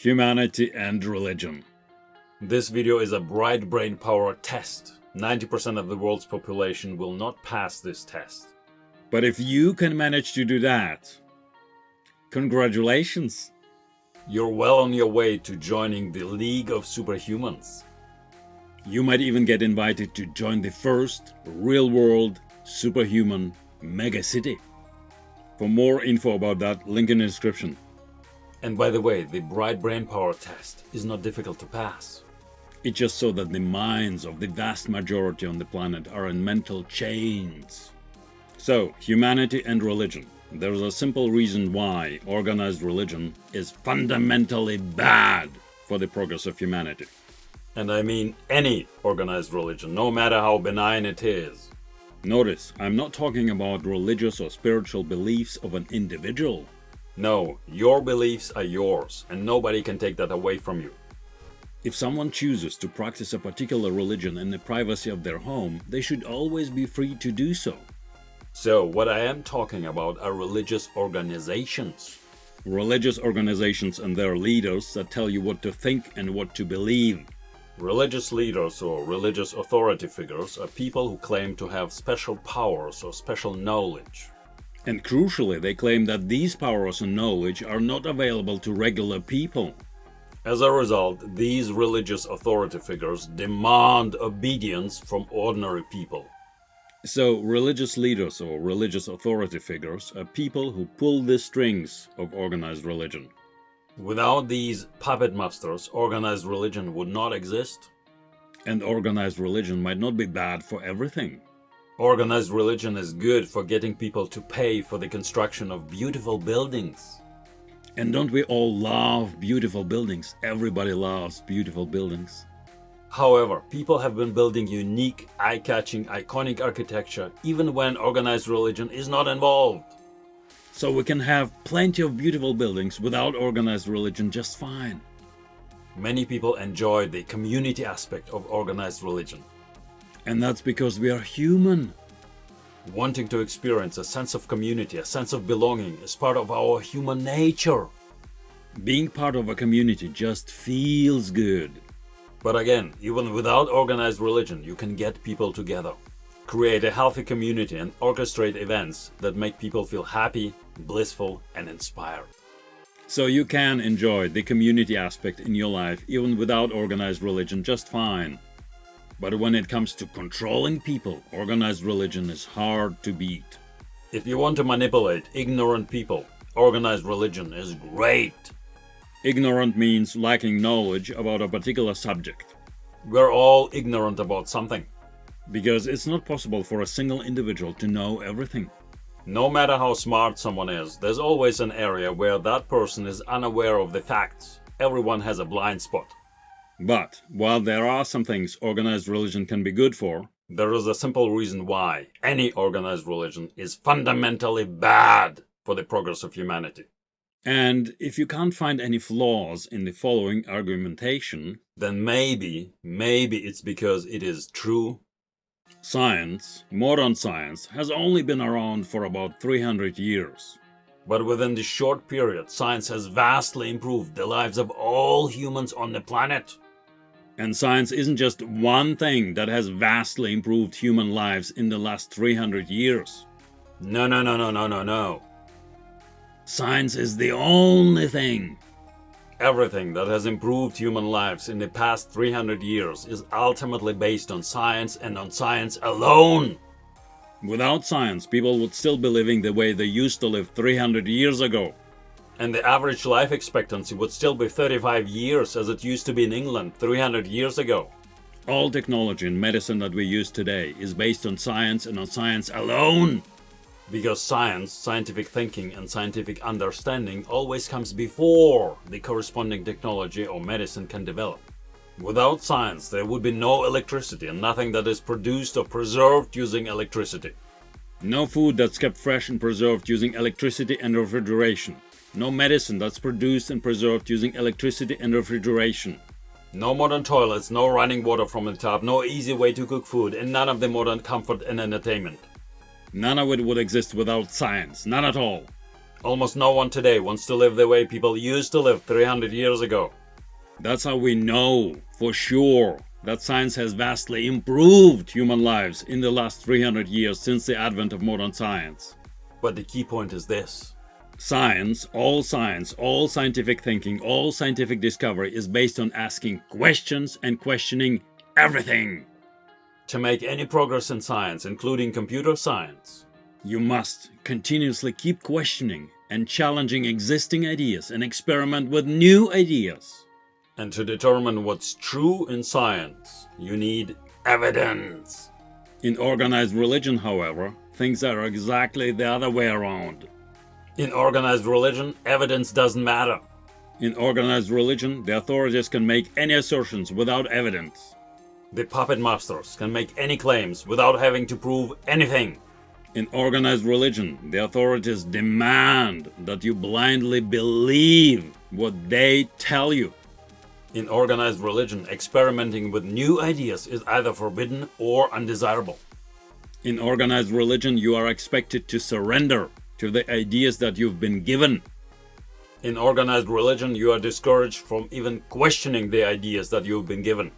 Humanity and religion. This video is a bright brain power test. 90% of the world's population will not pass this test. But if you can manage to do that, congratulations! You're well on your way to joining the League of Superhumans. You might even get invited to join the first real-world superhuman megacity. For more info about that, link in the description. And by the way, the bright brain power test is not difficult to pass. It's just so that the minds of the vast majority on the planet are in mental chains. So, humanity and religion. There's a simple reason why organized religion is fundamentally bad for the progress of humanity. And I mean any organized religion, no matter how benign it is. Notice, I'm not talking about religious or spiritual beliefs of an individual. No, your beliefs are yours, and nobody can take that away from you. If someone chooses to practice a particular religion in the privacy of their home, they should always be free to do so. So, what I am talking about are religious organizations. Religious organizations and their leaders that tell you what to think and what to believe. Religious leaders or religious authority figures are people who claim to have special powers or special knowledge. And crucially, they claim that these powers and knowledge are not available to regular people. As a result, these religious authority figures demand obedience from ordinary people. So, religious leaders or religious authority figures are people who pull the strings of organized religion. Without these puppet masters, organized religion would not exist. And organized religion might not be bad for everything. Organized religion is good for getting people to pay for the construction of beautiful buildings. And don't we all love beautiful buildings? Everybody loves beautiful buildings. However, people have been building unique, eye-catching, iconic architecture even when organized religion is not involved. So we can have plenty of beautiful buildings without organized religion just fine. Many people enjoy the community aspect of organized religion. And that's because we are human. Wanting to experience a sense of community, a sense of belonging is part of our human nature. Being part of a community just feels good. But again, even without organized religion, you can get people together. Create a healthy community and orchestrate events that make people feel happy, blissful, and inspired. So you can enjoy the community aspect in your life even without organized religion just fine. But when it comes to controlling people, organized religion is hard to beat. If you want to manipulate ignorant people, organized religion is great. Ignorant means lacking knowledge about a particular subject. We're all ignorant about something. Because it's not possible for a single individual to know everything. No matter how smart someone is, there's always an area where that person is unaware of the facts. Everyone has a blind spot. But, while there are some things organized religion can be good for, there is a simple reason why any organized religion is fundamentally bad for the progress of humanity. And if you can't find any flaws in the following argumentation, then maybe it's because it is true. Science, modern science, has only been around for about 300 years. But within this short period, science has vastly improved the lives of all humans on the planet. And science isn't just one thing that has vastly improved human lives in the last 300 years. No. Science is the only thing. Everything that has improved human lives in the past 300 years is ultimately based on science and on science alone. Without science, people would still be living the way they used to live 300 years ago. And the average life expectancy would still be 35 years as it used to be in England 300 years ago. All technology and medicine that we use today is based on science and on science alone. Because science, scientific thinking and scientific understanding always comes before the corresponding technology or medicine can develop. Without science, there would be no electricity and nothing that is produced or preserved using electricity. No food that's kept fresh and preserved using electricity and refrigeration. No medicine that's produced and preserved using electricity and refrigeration. No modern toilets, no running water from the tap, no easy way to cook food, and none of the modern comfort and entertainment. None of it would exist without science, none at all. Almost no one today wants to live the way people used to live 300 years ago. That's how we know for sure that science has vastly improved human lives in the last 300 years since the advent of modern science. But the key point is this. Science, all scientific thinking, all scientific discovery is based on asking questions and questioning everything. To make any progress in science, including computer science, you must continuously keep questioning and challenging existing ideas and experiment with new ideas. And to determine what's true in science, you need evidence. In organized religion, however, things are exactly the other way around. In organized religion, evidence doesn't matter. In organized religion, the authorities can make any assertions without evidence. The puppet masters can make any claims without having to prove anything. In organized religion, the authorities demand that you blindly believe what they tell you. In organized religion, experimenting with new ideas is either forbidden or undesirable. In organized religion, you are expected to surrender to the ideas that you've been given. In organized religion, you are discouraged from even questioning the ideas that you've been given.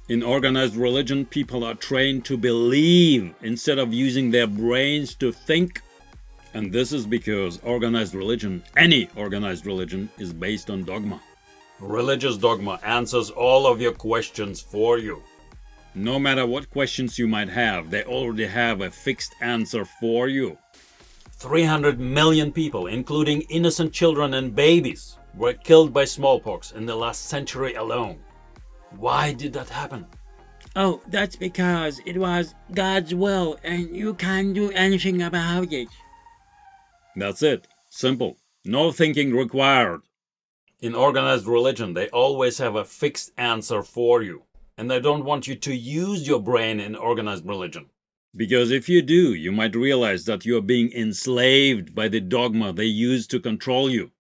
In organized religion, people are trained to believe instead of using their brains to think. And this is because organized religion, any organized religion, is based on dogma. Religious dogma answers all of your questions for you. No matter what questions you might have, they already have a fixed answer for you. 300 million people, including innocent children and babies, were killed by smallpox in the last century alone. Why did that happen? Oh, that's because it was God's will and you can't do anything about it. That's it. Simple. No thinking required. In organized religion, they always have a fixed answer for you. And they don't want you to use your brain in organized religion. Because if you do, you might realize that you are being enslaved by the dogma they use to control you.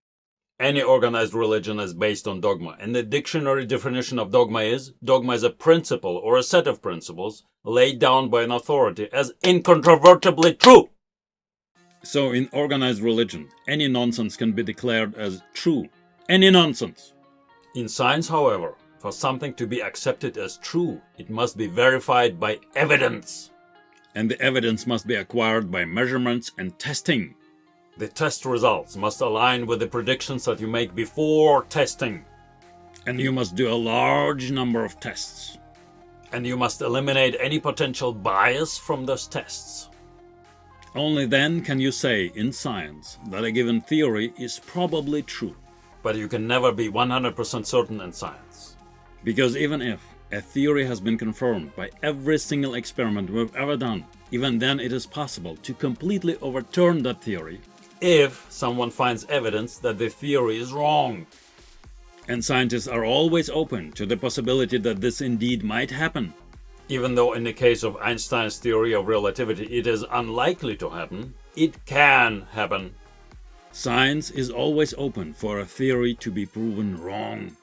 Any organized religion is based on dogma, and the dictionary definition of dogma is a principle or a set of principles laid down by an authority as incontrovertibly true. So in organized religion, any nonsense can be declared as true. Any nonsense. In science, however, for something to be accepted as true, it must be verified by evidence. And the evidence must be acquired by measurements and testing. The test results must align with the predictions that you make before testing. And you must do a large number of tests. And you must eliminate any potential bias from those tests. Only then can you say in science that a given theory is probably true. But you can never be 100% certain in science. Because even if a theory has been confirmed by every single experiment we've ever done, even then it is possible to completely overturn that theory if someone finds evidence that the theory is wrong. And scientists are always open to the possibility that this indeed might happen. Even though in the case of Einstein's theory of relativity it is unlikely to happen, it can happen. Science is always open for a theory to be proven wrong.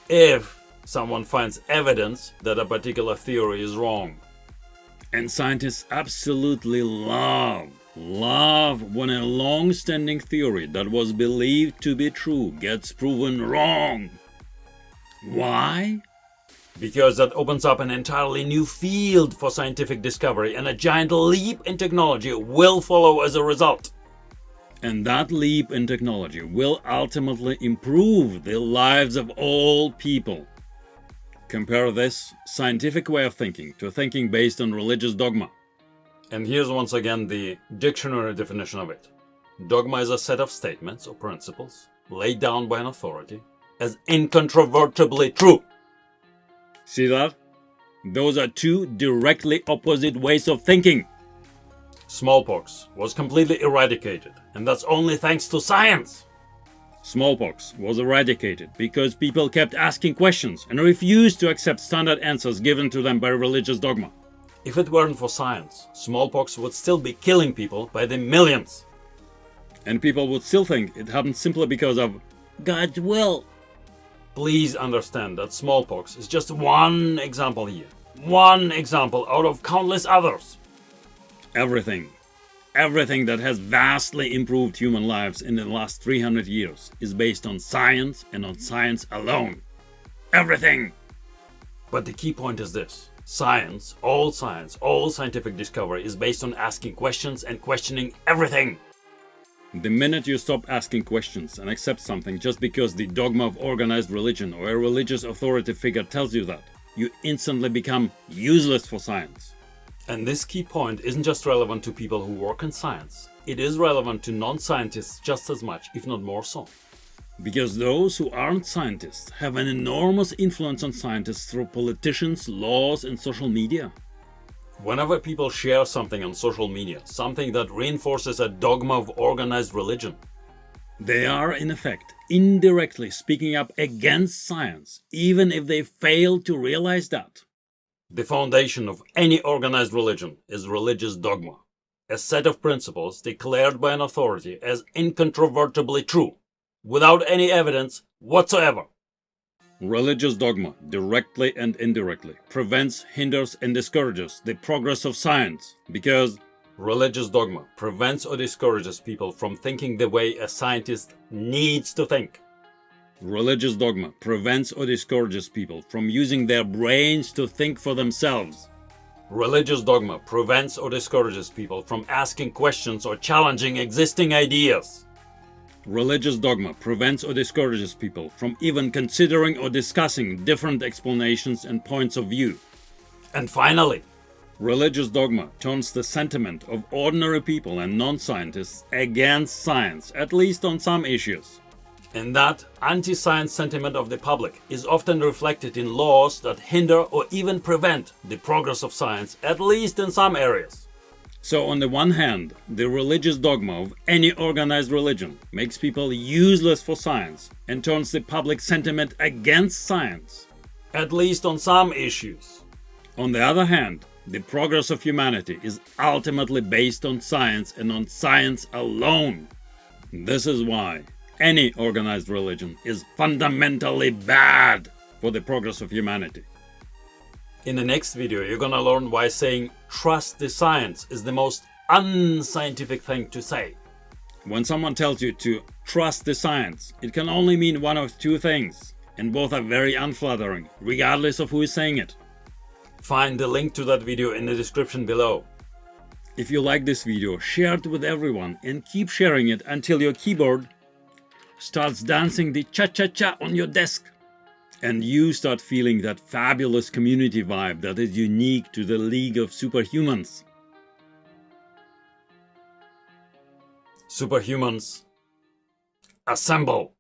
If someone finds evidence that a particular theory is wrong. And scientists absolutely love when a long-standing theory that was believed to be true gets proven wrong. Why? Because that opens up an entirely new field for scientific discovery, and a giant leap in technology will follow as a result. And that leap in technology will ultimately improve the lives of all people. Compare this scientific way of thinking to thinking based on religious dogma. And here's once again the dictionary definition of it. Dogma is a set of statements or principles laid down by an authority as incontrovertibly true. See that? Those are two directly opposite ways of thinking. Smallpox was completely eradicated, and that's only thanks to science. Smallpox was eradicated because people kept asking questions and refused to accept standard answers given to them by religious dogma. If it weren't for science, smallpox would still be killing people by the millions. And people would still think it happened simply because of God's will. Please understand that smallpox is just one example here. One example out of countless others. Everything Everything that has vastly improved human lives in the last 300 years is based on science and on science alone. Everything! But the key point is this. Science, all scientific discovery is based on asking questions and questioning everything. The minute you stop asking questions and accept something just because the dogma of organized religion or a religious authority figure tells you that, you instantly become useless for science. And this key point isn't just relevant to people who work in science. It is relevant to non-scientists just as much, if not more so. Because those who aren't scientists have an enormous influence on scientists through politicians, laws, and social media. Whenever people share something on social media, something that reinforces a dogma of organized religion, they are, in effect, indirectly speaking up against science, even if they fail to realize that. The foundation of any organized religion is religious dogma, a set of principles declared by an authority as incontrovertibly true, without any evidence whatsoever. Religious dogma, directly and indirectly, prevents, hinders, and discourages the progress of science, because religious dogma prevents or discourages people from thinking the way a scientist needs to think. Religious dogma prevents or discourages people from using their brains to think for themselves. Religious dogma prevents or discourages people from asking questions or challenging existing ideas. Religious dogma prevents or discourages people from even considering or discussing different explanations and points of view. And finally, religious dogma turns the sentiment of ordinary people and non-scientists against science, at least on some issues. And that anti-science sentiment of the public is often reflected in laws that hinder or even prevent the progress of science, at least in some areas. So on the one hand, the religious dogma of any organized religion makes people useless for science and turns the public sentiment against science, at least on some issues. On the other hand, the progress of humanity is ultimately based on science and on science alone. This is why any organized religion is fundamentally bad for the progress of humanity. In the next video, you're gonna learn why saying trust the science is the most unscientific thing to say. When someone tells you to trust the science, it can only mean one of two things, and both are very unflattering, regardless of who is saying it. Find the link to that video in the description below. If you like this video, share it with everyone and keep sharing it until your keyboard starts dancing the cha-cha-cha on your desk, and you start feeling that fabulous community vibe that is unique to the League of Superhumans. Superhumans, assemble!